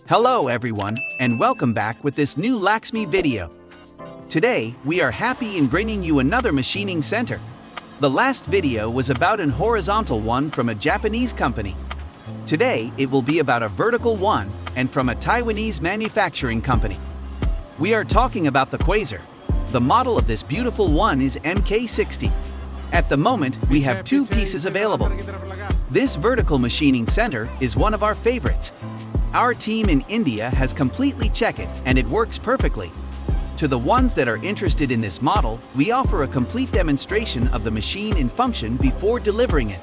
Hello everyone, and welcome back with this new Laxmi video. Today, we are happy in bringing you another machining center. The last video was about an horizontal one from a Japanese company. Today, it will be about a vertical one and from a Taiwanese manufacturing company. We are talking about the QUASER. The model of this beautiful one is MK60. At the moment, we have two pieces available. This vertical machining center is one of our favorites. Our team in India has completely checked it and it works perfectly. To the ones that are interested in this model, we offer a complete demonstration of the machine in function before delivering it.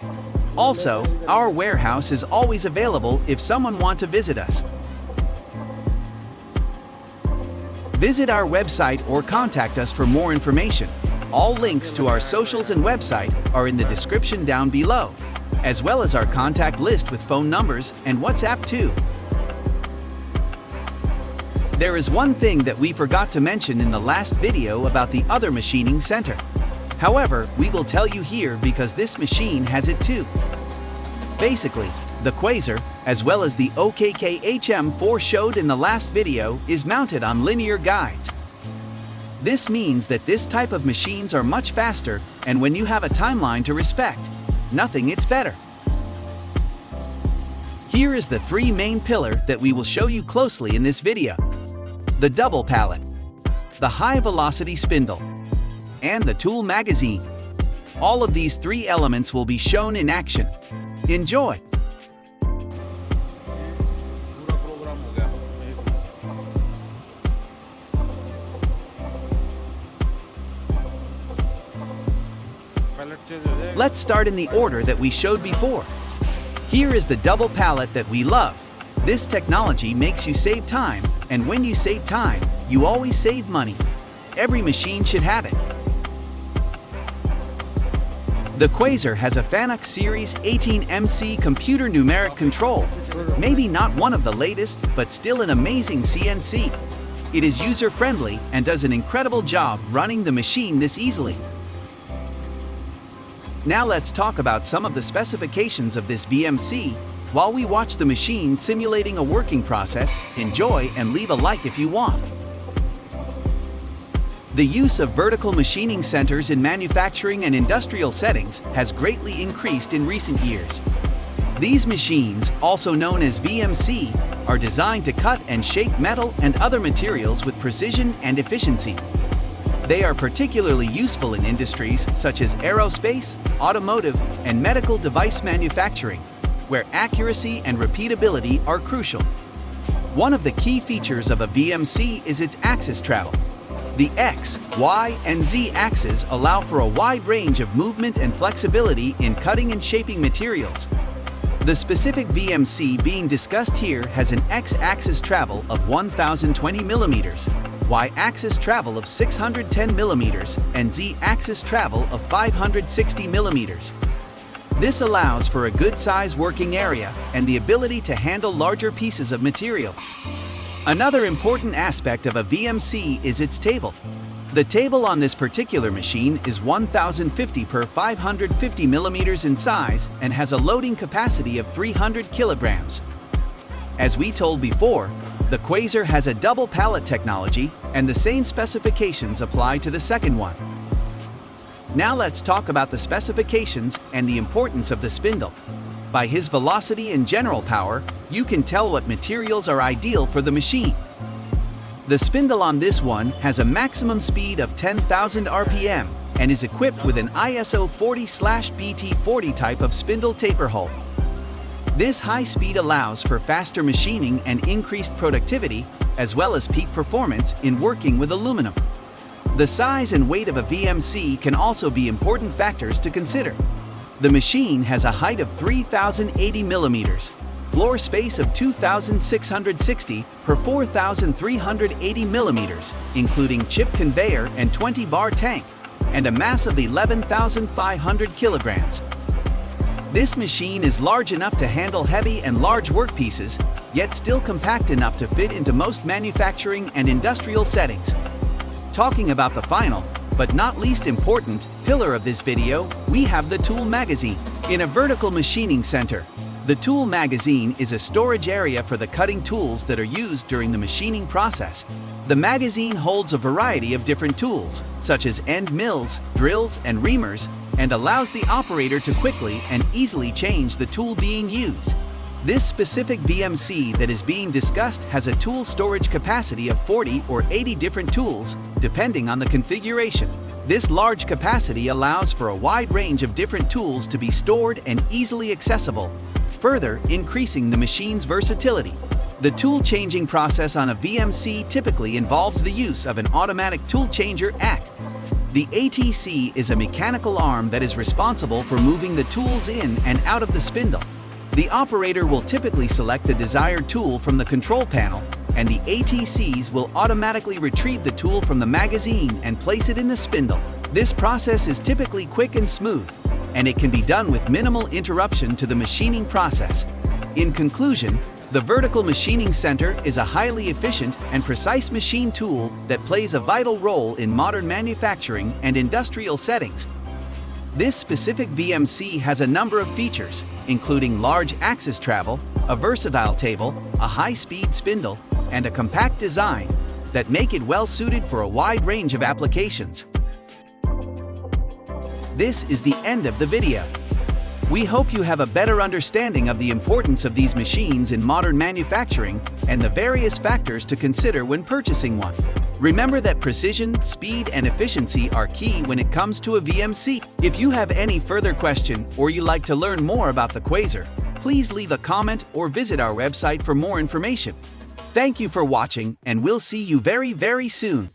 Also, our warehouse is always available if someone wants to visit us. Visit our website or contact us for more information. All links to our socials and website are in the description down below, as well as our contact list with phone numbers and WhatsApp too. There is one thing that we forgot to mention in the last video about the other machining center. However, we will tell you here because this machine has it too. Basically, the QUASER, as well as the OKK-HM4 showed in the last video, is mounted on linear guides. This means that this type of machines are much faster, and when you have a timeline to respect, nothing it's better. Here is the three main pillars that we will show you closely in this video. The double pallet, the high-velocity spindle, and the tool magazine. All of these three elements will be shown in action. Enjoy! Let's start in the order that we showed before. Here is the double pallet that we loved. This technology makes you save time, and when you save time, you always save money. Every machine should have it. The QUASER has a FANUC Series 18MC computer numeric control. Maybe not one of the latest, but still an amazing CNC. It is user-friendly and does an incredible job running the machine this easily. Now let's talk about some of the specifications of this VMC. While we watch the machine simulating a working process, enjoy and leave a like if you want. The use of vertical machining centers in manufacturing and industrial settings has greatly increased in recent years. These machines, also known as VMC, are designed to cut and shape metal and other materials with precision and efficiency. They are particularly useful in industries such as aerospace, automotive, and medical device manufacturing, where accuracy and repeatability are crucial. One of the key features of a VMC is its axis travel. The X, Y, and Z axes allow for a wide range of movement and flexibility in cutting and shaping materials. The specific VMC being discussed here has an X-axis travel of 1020 mm, Y-axis travel of 610 mm, and Z-axis travel of 560 mm. This allows for a good size working area and the ability to handle larger pieces of material. Another important aspect of a VMC is its table. The table on this particular machine is 1050 per 550 mm in size and has a loading capacity of 300 kilograms. As we told before, the QUASER has a double pallet technology and the same specifications apply to the second one. Now let's talk about the specifications and the importance of the spindle. By his velocity and general power, you can tell what materials are ideal for the machine. The spindle on this one has a maximum speed of 10,000 RPM and is equipped with an ISO 40/BT40 type of spindle taper hull. This high speed allows for faster machining and increased productivity, as well as peak performance in working with aluminum. The size and weight of a VMC can also be important factors to consider. The machine has a height of 3,080 mm, floor space of 2,660 per 4,380 mm, including chip conveyor and 20-bar tank, and a mass of 11,500 kilograms. This machine is large enough to handle heavy and large workpieces, yet still compact enough to fit into most manufacturing and industrial settings. Talking about the final, but not least important, pillar of this video, we have the tool magazine. In a vertical machining center, The tool magazine is a storage area for the cutting tools that are used during the machining process. The magazine holds a variety of different tools, such as end mills, drills, and reamers, and allows the operator to quickly and easily change the tool being used. This specific VMC that is being discussed has a tool storage capacity of 40 or 80 different tools, depending on the configuration. This large capacity allows for a wide range of different tools to be stored and easily accessible, further increasing the machine's versatility. The tool changing process on a VMC typically involves the use of an automatic tool changer AT. The ATC is a mechanical arm that is responsible for moving the tools in and out of the spindle. The operator will typically select the desired tool from the control panel, and the ATCs will automatically retrieve the tool from the magazine and place it in the spindle. This process is typically quick and smooth, and it can be done with minimal interruption to the machining process. In conclusion, the vertical machining center is a highly efficient and precise machine tool that plays a vital role in modern manufacturing and industrial settings. This specific VMC has a number of features, including large axis travel, a versatile table, a high-speed spindle, and a compact design that make it well-suited for a wide range of applications. This is the end of the video. We hope you have a better understanding of the importance of these machines in modern manufacturing and the various factors to consider when purchasing one. Remember that precision, speed, and efficiency are key when it comes to a VMC. If you have any further question or you'd like to learn more about the QUASER, please leave a comment or visit our website for more information. Thank you for watching, and we'll see you very, very soon.